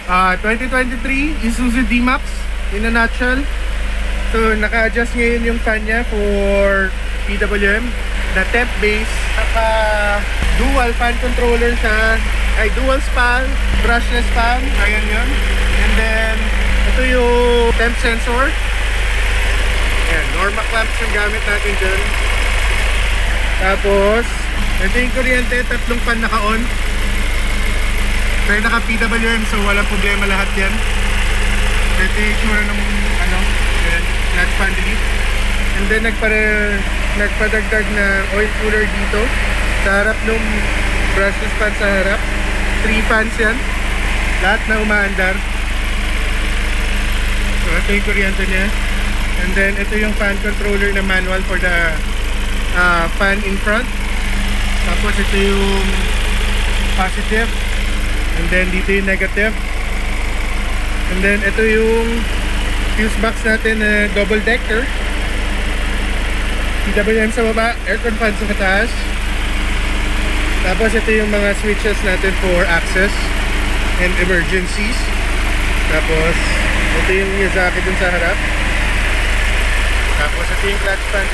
2023 Isuzu D-Max in a nutshell. So naka-adjust ngayon yung fan niya for PWM na temp base. Naka dual fan controller siya. Ay, dual span, brushless fan. Ayan yun. And then ito yung temp sensor. Ayan, Norma clamps yung gamit natin dyan. Tapos ito yung kuryente, tatlong fan naka-on. Pero naka PWM, so walang problema lahat yan. Ito yung itsura ng clutch fan delete. And then nagpadagdag na oil cooler dito sa harap ng brushless fan sa harap. 3 fans yan, lahat na umaandar. So ito yung kuryente niya. And then ito yung fan controller na manual for the fan in front. Tapos ito yung positive. And then dito yung negative. And then ito yung fuse box natin na double decker. PWM sa baba, aircon fan sa taas. Tapos ito yung mga switches natin for access and emergencies. Tapos ito yung Miyazaki dun sa harap. Tapos ito yung clutch fan.